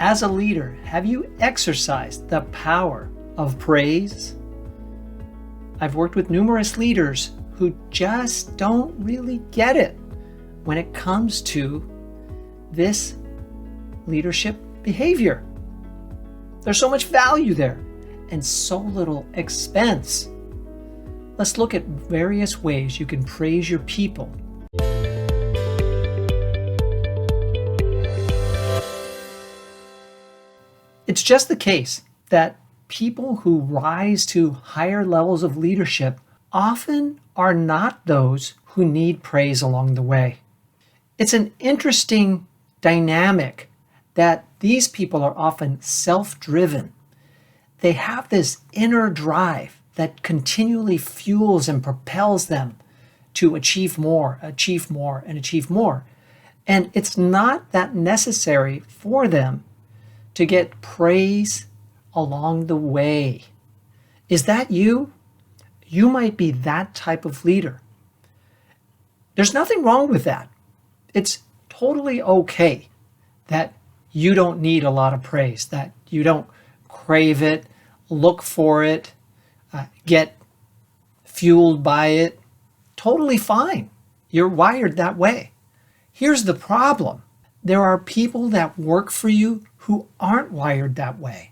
As a leader, have you exercised the power of praise? I've worked with numerous leaders who just don't really get it when it comes to this leadership behavior. There's so much value there and so little expense. Let's look at various ways you can praise your people. It's just the case that people who rise to higher levels of leadership often are not those who need praise along the way. It's an interesting dynamic that these people are often self-driven. They have this inner drive that continually fuels and propels them to achieve more, and achieve more. And it's not that necessary for them to get praise along the way. Is that you? You might be that type of leader. There's nothing wrong with that. It's totally okay that you don't need a lot of praise, that you don't crave it, look for it, get fueled by it. Totally fine. You're wired that way. Here's the problem. There are people that work for you who aren't wired that way,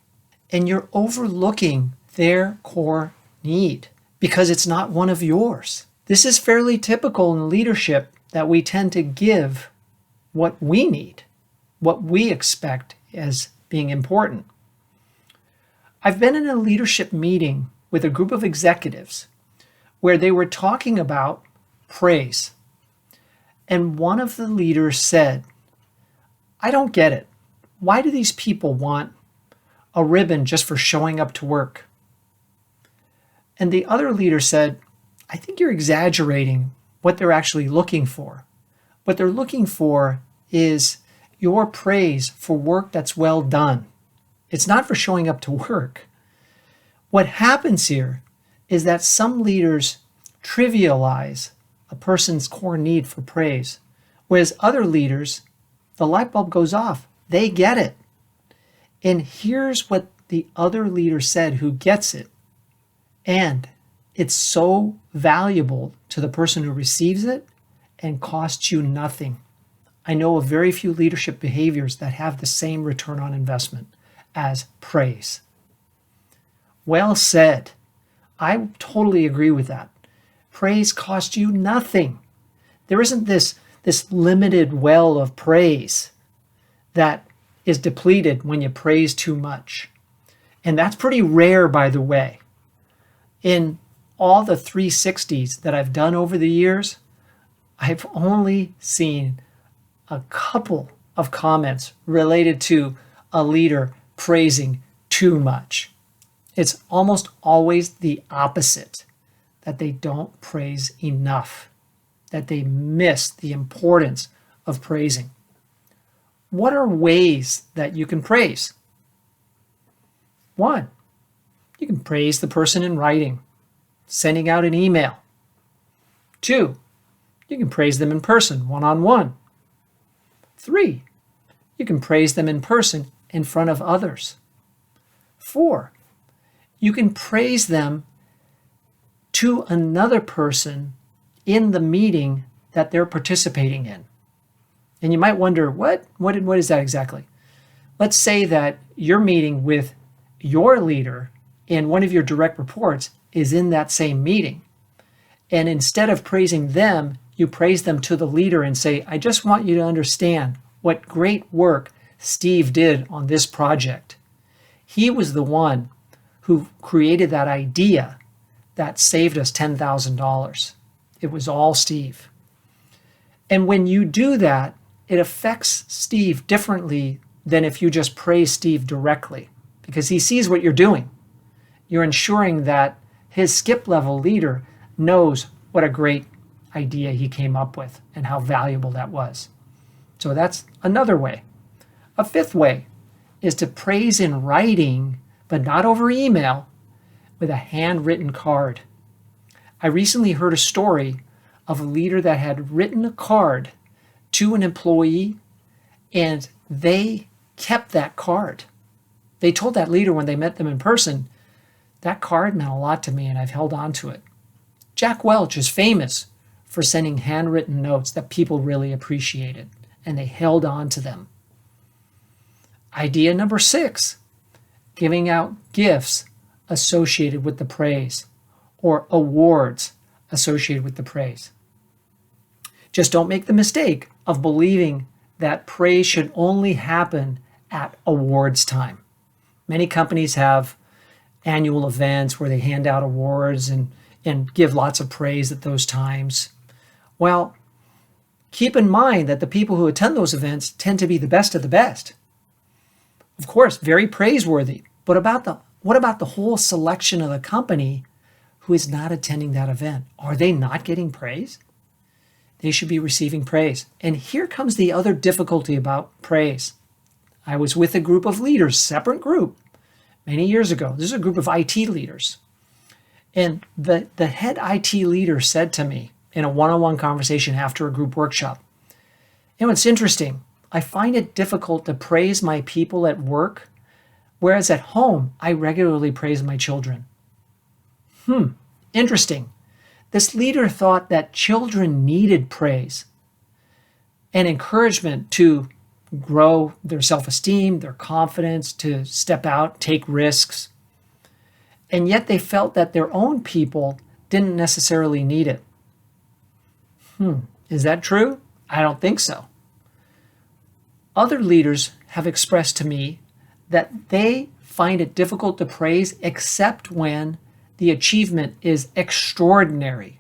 and you're overlooking their core need because it's not one of yours. This is fairly typical in leadership, that we tend to give what we need, what we expect as being important. I've been in a leadership meeting with a group of executives where they were talking about praise. And one of the leaders said, "I don't get it. Why do these people want a ribbon just for showing up to work?" And the other leader said, "I think you're exaggerating what they're actually looking for. What they're looking for is your praise for work that's well done. It's not for showing up to work." What happens here is that some leaders trivialize a person's core need for praise, whereas other leaders, the light bulb goes off. They get it. And here's what the other leader said who gets it. And it's so valuable to the person who receives it and costs you nothing. I know of very few leadership behaviors that have the same return on investment as praise. Well said. I totally agree with that. Praise costs you nothing. There isn't this limited well of praise that is depleted when you praise too much. And that's pretty rare, by the way. In all the 360s that I've done over the years, I've only seen a couple of comments related to a leader praising too much. It's almost always the opposite, that they don't praise enough, that they miss the importance of praising. What are ways that you can praise? 1, you can praise the person in writing, sending out an email. 2, you can praise them in person, one-on-one. 3, you can praise them in person in front of others. 4, you can praise them to another person in the meeting that they're participating in. And you might wonder, what is that exactly? Let's say that you're meeting with your leader and one of your direct reports is in that same meeting. And instead of praising them, you praise them to the leader and say, "I just want you to understand what great work Steve did on this project. He was the one who created that idea that saved us $10,000. It was all Steve." And when you do that, it affects Steve differently than if you just praise Steve directly, because he sees what you're doing. You're ensuring that his skip level leader knows what a great idea he came up with and how valuable that was. So that's another way. A 5th way is to praise in writing, but not over email, with a handwritten card. I recently heard a story of a leader that had written a card to an employee, and they kept that card. They told that leader when they met them in person, that card meant a lot to me and I've held on to it. Jack Welch is famous for sending handwritten notes that people really appreciated, and they held on to them. Idea number 6, giving out gifts associated with the praise or awards associated with the praise. Just don't make the mistake of believing that praise should only happen at awards time. Many companies have annual events where they hand out awards and give lots of praise at those times. Well, keep in mind that the people who attend those events tend to be the best of the best. Of course, very praiseworthy, but what about the whole selection of the company who is not attending that event? Are they not getting praise? They should be receiving praise. And here comes the other difficulty about praise. I was with a group of leaders, separate group, many years ago. This is a group of IT leaders. And the head IT leader said to me in a one-on-one conversation after a group workshop, it's interesting. I find it difficult to praise my people at work, whereas at home, I regularly praise my children. Interesting. This leader thought that children needed praise and encouragement to grow their self-esteem, their confidence, to step out, take risks. And yet they felt that their own people didn't necessarily need it. Is that true? I don't think so. Other leaders have expressed to me that they find it difficult to praise except when the achievement is extraordinary,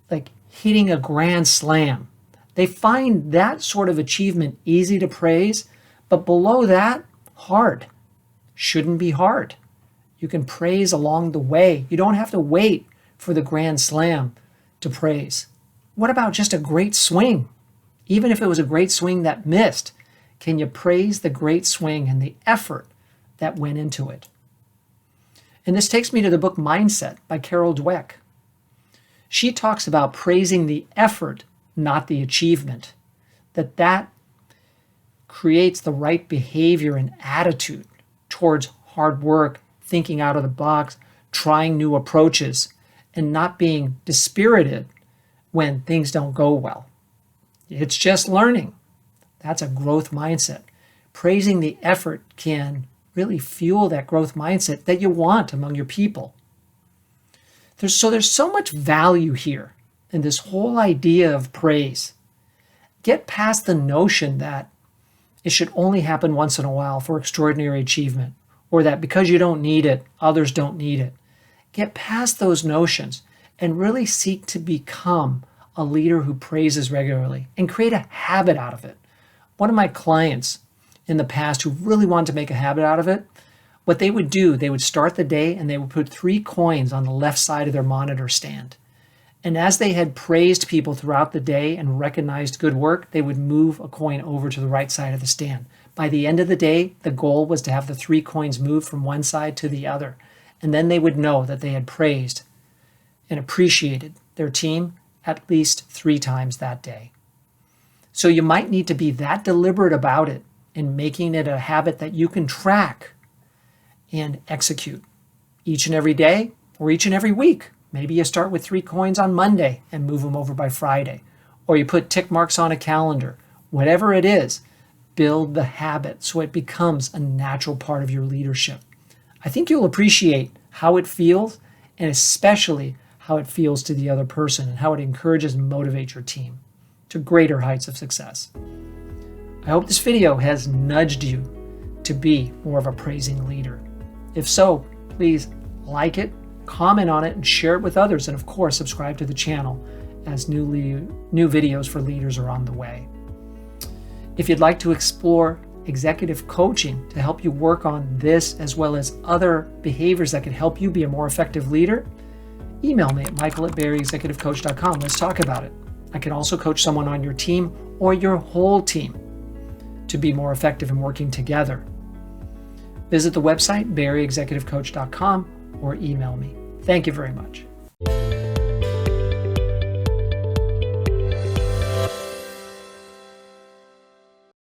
like hitting a grand slam. They find that sort of achievement easy to praise, but below that, hard. Shouldn't be hard. You can praise along the way. You don't have to wait for the grand slam to praise. What about just a great swing? Even if it was a great swing that missed, can you praise the great swing and the effort that went into it? And this takes me to the book Mindset by Carol Dweck. She talks about praising the effort, not the achievement, that creates the right behavior and attitude towards hard work, thinking out of the box, trying new approaches, and not being dispirited when things don't go well. It's just learning. That's a growth mindset. Praising the effort can really fuel that growth mindset that you want among your people. There's so much value here in this whole idea of praise. Get past the notion that it should only happen once in a while for extraordinary achievement, or that because you don't need it, others don't need it. Get past those notions and really seek to become a leader who praises regularly and create a habit out of it. One of my clients in the past who really wanted to make a habit out of it, what they would do, they would start the day and they would put 3 coins on the left side of their monitor stand. And as they had praised people throughout the day and recognized good work, they would move a coin over to the right side of the stand. By the end of the day, the goal was to have the 3 coins move from one side to the other. And then they would know that they had praised and appreciated their team at least 3 times that day. So you might need to be that deliberate about it and making it a habit that you can track and execute each and every day or each and every week. Maybe you start with 3 coins on Monday and move them over by Friday, or you put tick marks on a calendar. Whatever it is, build the habit so it becomes a natural part of your leadership. I think you'll appreciate how it feels, and especially how it feels to the other person and how it encourages and motivates your team to greater heights of success. I hope this video has nudged you to be more of a praising leader. If so, please like it, comment on it, and share it with others. And of course, subscribe to the channel as new videos for leaders are on the way. If you'd like to explore executive coaching to help you work on this as well as other behaviors that can help you be a more effective leader, email me at michael@BAECexecutivecoach.com. Let's talk about it. I can also coach someone on your team or your whole team to be more effective in working together. Visit the website, BAECexecutivecoach.com, or email me. Thank you very much.